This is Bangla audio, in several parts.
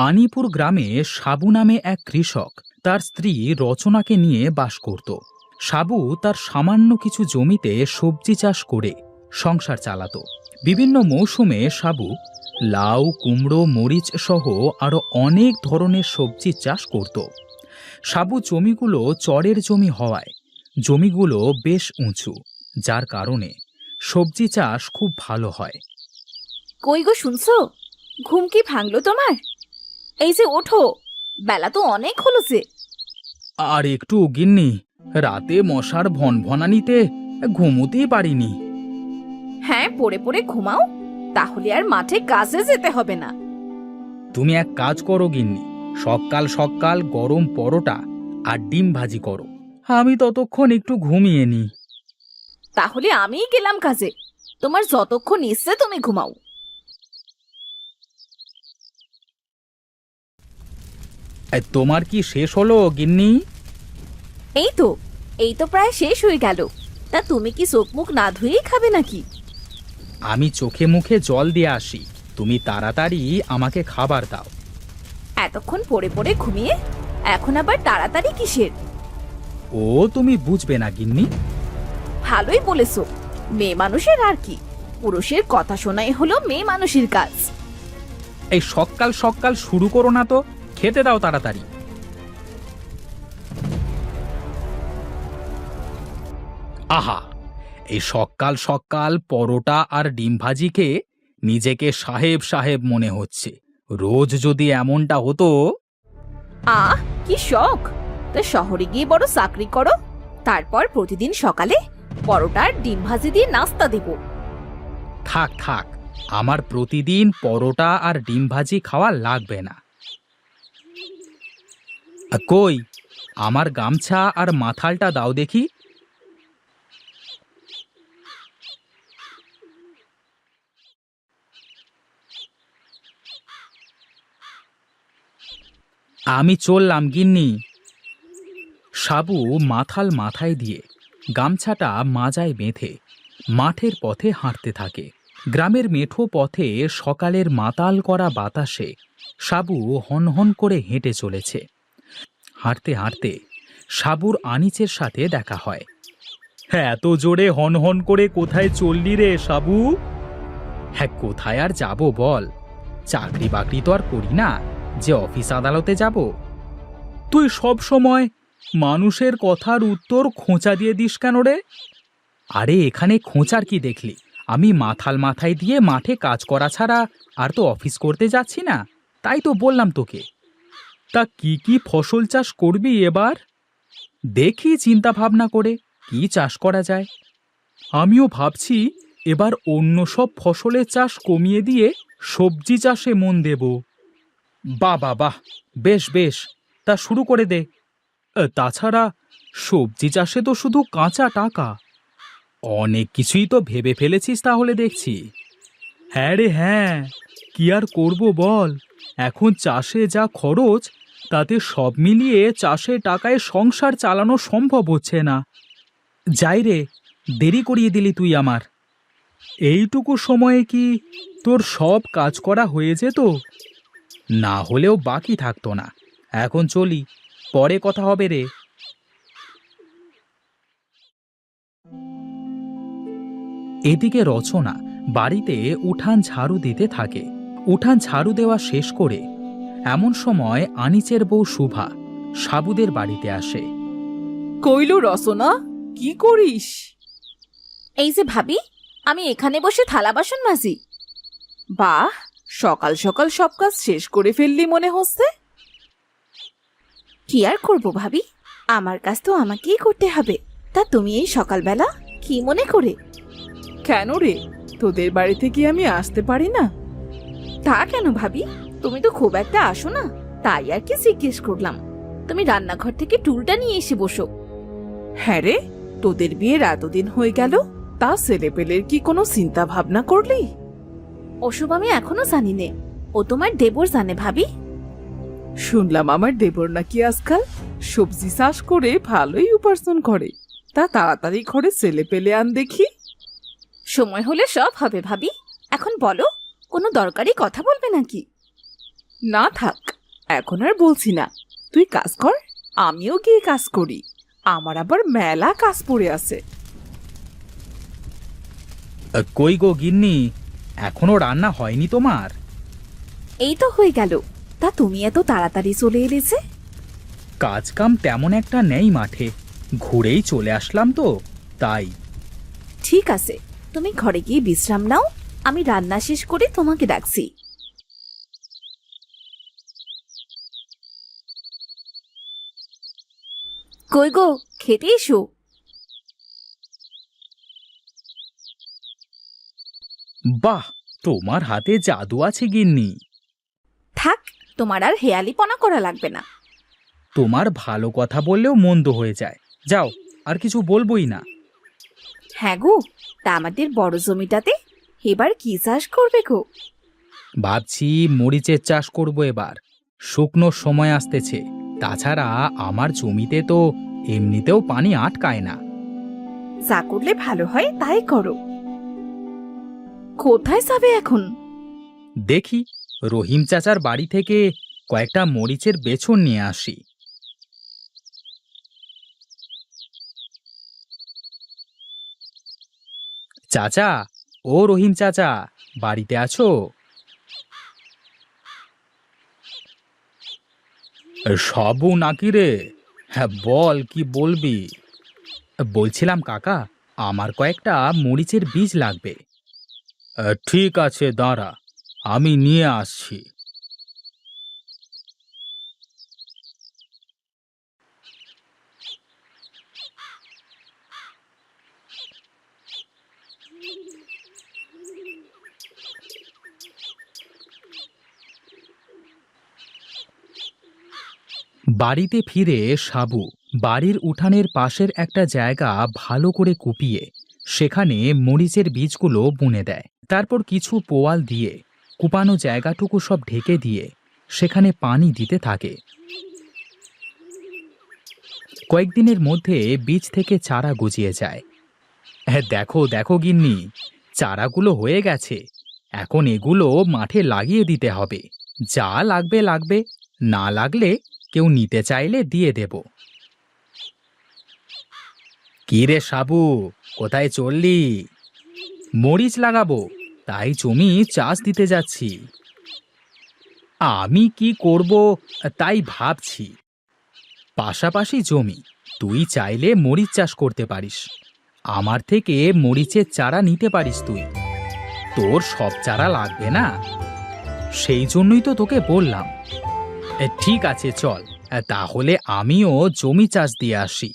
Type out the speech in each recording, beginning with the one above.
আনিপুর গ্রামে সাবু নামে এক কৃষক তার স্ত্রী রচনাকে নিয়ে বাস করত। সাবু তার সামান্য কিছু জমিতে সবজি চাষ করে সংসার চালাতো। বিভিন্ন মৌসুমে সাবু লাউ, কুমড়ো, মরিচ সহ আরো অনেক ধরনের সবজি চাষ করত। সাবু জমিগুলো চরের জমি হওয়ায় জমিগুলো বেশ উঁচু, যার কারণে সবজি চাষ খুব ভালো হয়। কই গো, শুনছো? ঘুম কি ভাঙলো তোমার? এই যে ওঠো, বেলা তো অনেক হলো যে। আর একটু গিন্নি, রাতে মশার ভনভনানিতে ঘুমোতেই পারিনি। হ্যাঁ, পড়ে পড়ে ঘুমাও, তাহলে আর মাঠে কাজে যেতে হবে না। তুমি এক কাজ করো গিন্নি, সকাল সকাল গরম পরোটা আর ডিম ভাজি করো, আমি ততক্ষণ একটু ঘুমিয়ে নি। তাহলে আমিই গেলাম কাজে, তোমার যতক্ষণ ইচ্ছে তুমি ঘুমাও। তোমার কি শেষ হলো গিন্নি? এই তো এই তো প্রায় শেষ হয়ে গেল। তা তুমি কি চোখ মুখ না ধুয়েই খাবে নাকি? আমি চোখে মুখে জল দিয়ে আসি, তুমি তাড়াতাড়ি আমাকে খাবার দাও। এতক্ষণ পড়ে পড়ে ঘুমিয়ে এখন আবার তাড়াতাড়ি কিসের? ও তুমি বুঝবে না গিন্নি। ভালোই বলেছো, মেয়ে মানুষের আর কি, পুরুষের কথা শোনাই হলো মেয়ে মানুষের কাজ। এই সকাল সকাল শুরু করো না তো, খেতে দাও তাড়াতাড়ি। আহা, এই সকাল সকাল পরোটা আর ডিম ভাজি খেয়ে নিজেকে সাহেব সাহেব মনে হচ্ছে। রোজ যদি এমনটা হতো। আহ, কি শখ! তা শহরে গিয়ে বড় চাকরি করো, তারপর প্রতিদিন সকালে পরোটা আর ডিম ভাজি দিয়ে নাস্তা দেব। থাক থাক, আমার প্রতিদিন পরোটা আর ডিম ভাজি খাওয়া লাগবে না। কই, আমার গামছা আর মাথালটা দাও দেখি। আমি চললাম গিন্নি। সাবু মাথাল মাথায় দিয়ে গামছাটা মাজায় বেঁধে মাঠের পথে হাঁটতে থাকে। গ্রামের মেঠো পথে সকালের মাতাল করা বাতাসে সাবু হনহন করে হেঁটে চলেছে। হাঁটতে হাঁটতে সাবুর আনিচের সাথে দেখা হয়। হ্যাঁ, এত জোরে হনহন করে কোথায় চললি রে সাবু? হ্যাঁ, কোথায় আর যাব বল, চাকরি বাকরি তো আর করি না যে অফিস আদালতে যাব। তুই সব সময় মানুষের কথার উত্তর খোঁচা দিয়ে দিস কেন রে? আরে এখানে খোঁচার কি দেখলি? আমি মাথাল মাথায় দিয়ে মাঠে কাজ করা ছাড়া আর তো অফিস করতে যাচ্ছি না, তাই তো বললাম তোকে। তা কি কি ফসল চাষ করবি এবার? দেখি চিন্তা ভাবনা করে কি চাষ করা যায়। আমিও ভাবছি এবার অন্য সব ফসলের চাষ কমিয়ে দিয়ে সবজি চাষে মন দেব। বাহ বাহ বাহ, বেশ বেশ, তা শুরু করে দে। তাছাড়া সবজি চাষে তো শুধু কাঁচা টাকা। অনেক কিছুই তো ভেবে ফেলেছিস তাহলে দেখছি। হ্যাঁ রে হ্যাঁ, কি আর করব বল, এখন চাষে যা খরচ তাতে সব মিলিয়ে চাষের টাকায় সংসার চালানো সম্ভব হচ্ছে না। যাই রে, দেরি করিয়ে দিলি তুই আমার। এইটুকু সময়ে কি তোর সব কাজ করা হয়ে যেত? না হলেও বাকি থাকতো না। এখন চলি, পরে কথা হবে রে। এদিকে রচনা বাড়িতে উঠান ঝাড়ু দিতে থাকে। উঠান ঝাড়ু দেওয়া শেষ করে এমন সময় আনিচের বউ শুভা সাবুদের বাড়িতে আসে। কইলো রচনা, কি করিস? এই যে ভাবি, আমি এখানে বসে থালা বাসন মাজি। বাহ, সকাল সকাল সব কাজ শেষ করে ফেললি মনে হচ্ছে। কি আর করব ভাবি, আমার কাজ তো আমাকেই করতে হবে। তা তুমি এই সকালবেলা কি মনে করে? কেন রে, তোদের বাড়িতে কি আমি আসতে পারি না? তা কেন ভাবি, তুমি তো খুব একটা আসো না, তাই আর কি জিজ্ঞেস করলাম। তুমি রান্নাঘর থেকে টুলটা নিয়ে এসে বসো। হ্যাঁ রে, তোদের বিয়ের এতদিন হয়ে গেল, তা ছেলেপেলের কি কোনো চিন্তা ভাবনা করলি? ওসব আমি এখনো জানি নে, ও তোমার দেবর জানে ভাবি। শুনলাম আমার দেবর নাকি আজকাল সবজি চাষ করে ভালোই উপার্জন করে। তা তাড়াতাড়ি ঘরে ছেলেপেলে আন দেখি। সময় হলে সব হবে ভাবি। এখন বলো, কোনো দরকারি কথা বলবে নাকি? না থাক, এখন আর বলছি না, তুই কাজ কর, আমিও গিয়ে কাজ করি। আমার আবার মেলা কাজ পড়ে আছে। কই গো গিন্নি, এখনো রান্না হয়নি তোমার? এই তো হয়ে গেল। তা তুমি এত তাড়াতাড়ি চলে এলে যে? কাজ কাম তেমন একটা নেই মাঠে, ঘুরেই চলে আসলাম তো তাই। ঠিক আছে, তুমি ঘরে গিয়ে বিশ্রাম নাও, আমি রান্না শেষ করে তোমাকে ডাকছি। কই গো, খেতে এসো। বাহ, তোমার হাতে জাদু আছে গিন্নি। থাক, তোমার আর হেয়ালিপনা করা লাগবে না। তোমার ভালো কথা বললেও মন্দ হয়ে যায়। যাও, আর কিছু বলবোই না। হ্যাঁ গো, তা আমাদের বড় জমিটাতে এবার কি চাষ করবে গো? ভাবছি মরিচের চাষ করব এবার। শুকনোর সময় আসতেছে, তাছাড়া আমার জমিতে তো এমনিতেও পানি আটকায় না। যা করলে ভালো হয় তাই করো। কোথায় যাবে এখন? দেখি রহিম চাচার বাড়ি থেকে কয়েকটা মরিচের বেছন নিয়ে আসি। চাচা, ও রহিম চাচা, বাড়িতে আছো? সবু নাকি রে? হ্যাঁ বল, কি বলবি? বলছিলাম কাকা, আমার কয়েকটা মরিচের বীজ লাগবে। ঠিক আছে, দাঁড়া, আমি নিয়ে আসছি। বাড়িতে ফিরে সাবু বাড়ির উঠানের পাশের একটা জায়গা ভালো করে কুপিয়ে সেখানে মরিচের বীজগুলো বুনে দেয়। তারপর কিছু পোয়াল দিয়ে কুপানো জায়গাটুকু সব ঢেকে দিয়ে সেখানে পানি দিতে থাকে। কয়েকদিনের মধ্যে বীজ থেকে চারা গজিয়ে যায়। হ্যাঁ, দেখো দেখো গিন্নি, চারাগুলো হয়ে গেছে। এখন এগুলো মাঠে লাগিয়ে দিতে হবে। যা লাগবে লাগবে, না লাগলে কেউ নিতে চাইলে দিয়ে দেব। কি রে সাবু, কোথায় চললি? মরিচ লাগাবো, তাই জমি চাষ দিতে যাচ্ছি। আমি কি করব তাই ভাবছি। পাশাপাশি জমি, তুই চাইলে মরিচ চাষ করতে পারিস। আমার থেকে মরিচের চারা নিতে পারিস তুই। তোর সব চারা লাগবে না, সেই জন্যই তো তোকে বললাম। ঠিক আছে চল, তাহলে আমিও জমি চাষ দিয়ে আসি।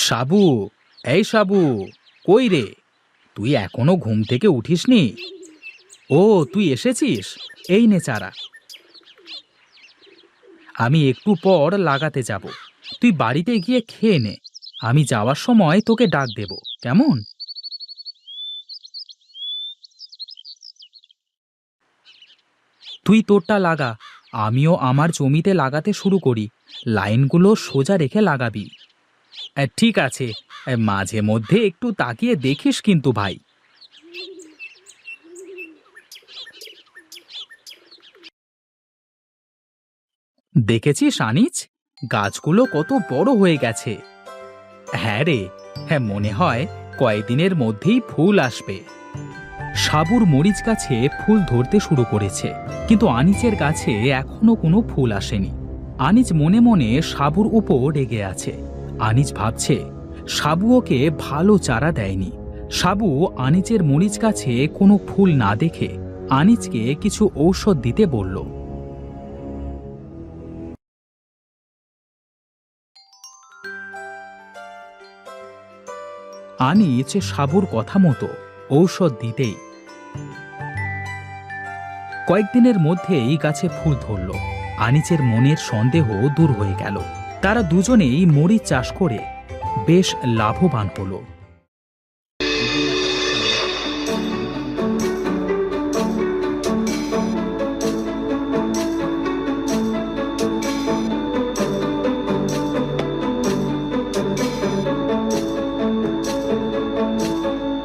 সাবু, এই সাবু, কই রে? তুই এখনো ঘুম থেকে উঠিসনি? ও, তুই এসেছিস, এই নে চারা। আমি একটু পর লাগাতে যাব, তুই বাড়িতে গিয়ে খেয়ে নে। আমি যাওয়ার সময় তোকে ডাক দেব, কেমন? তুই তোরটা লাগা, আমিও আমার জমিতে লাগাতে শুরু করি। লাইনগুলো সোজা রেখে লাগাবি। ঠিক আছে, মাঝে মধ্যে একটু তাকিয়ে দেখিস কিন্তু ভাই। দেখেছিস আনিস, গাছগুলো কত বড় হয়ে গেছে। হ্যাঁ রে, হ্যাঁ, মনে হয় কয়েকদিনের মধ্যেই ফুল আসবে। সাবুর মরিচ গাছে ফুল ধরতে শুরু করেছে, কিন্তু আনিসের গাছে এখনো কোনো ফুল আসেনি। আনিস মনে মনে সাবুর উপর রেগে আছে। আনিস ভাবছে সাবু ওকে ভালো চারা দেয়নি। সাবু আনিসের মরিচ গাছে কোনো ফুল না দেখে আনিসকে কিছু ঔষধ দিতে বলল। আনিস সাবুর কথা মতো ঔষধ দিতেই কয়েকদিনের মধ্যেই গাছে ফুল ধরল। আনিসের মনের সন্দেহ দূর হয়ে গেল। তারা দুজনেই মরিচ চাষ করে বেশ লাভবান হলো।